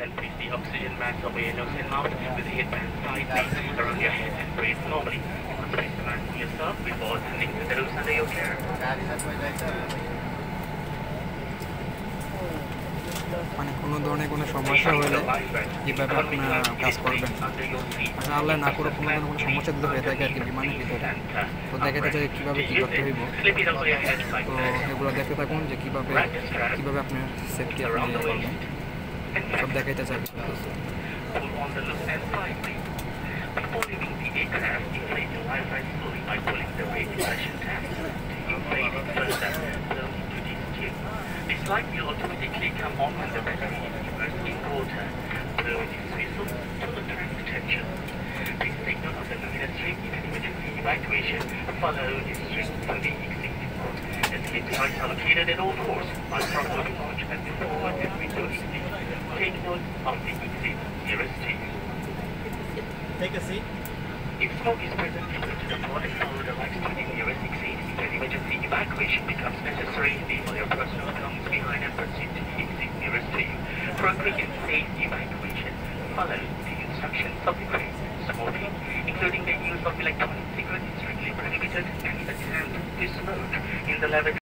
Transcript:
and push the oxygen mask over your nose and mouth with the headband slightly around your head and breathe normally. Place the mask on yourself before attending to those under your care. মানে কোনো ধরনের কোনো সমস্যা হলে কীভাবে আপনারা কাজ করবেন, আল্লাহ না করে কোনো ধরনের কোনো সমস্যা দিতে হয়ে থাকে আর কি বিমানের ভিতরে, তো দেখাতে চাই কীভাবে কী করতে হইব। তো এগুলো দেখতে থাকুন যে কীভাবে আপনার সেফটি আপনি করবেন, সব দেখাইতে চাই। Before leaving the aircraft, inflate the Wi-Fi slowly by pulling the radiation tab. Inflate it further, slowly to this tube. This light will automatically come on when the battery is immersed in water. Blow this whistle to attract attention. Please take note of the luminous string in an emergency evacuation. Follow this string to the exit port. Escape sites are located at all doors, on front of the launch and before and window exit. Take note of the exit nearest to you. Take a seat. If smoke is present, proceed to the port and follow the lights to the nearest exit. If an emergency evacuation becomes necessary, leave all your personal belongings behind and proceed to the exit nearest to you. For a quick and safe evacuation, follow the instructions of the crane. Smoking, including the use of electronic cigarettes, is strictly prohibited, and attempt to smoke in the lavatory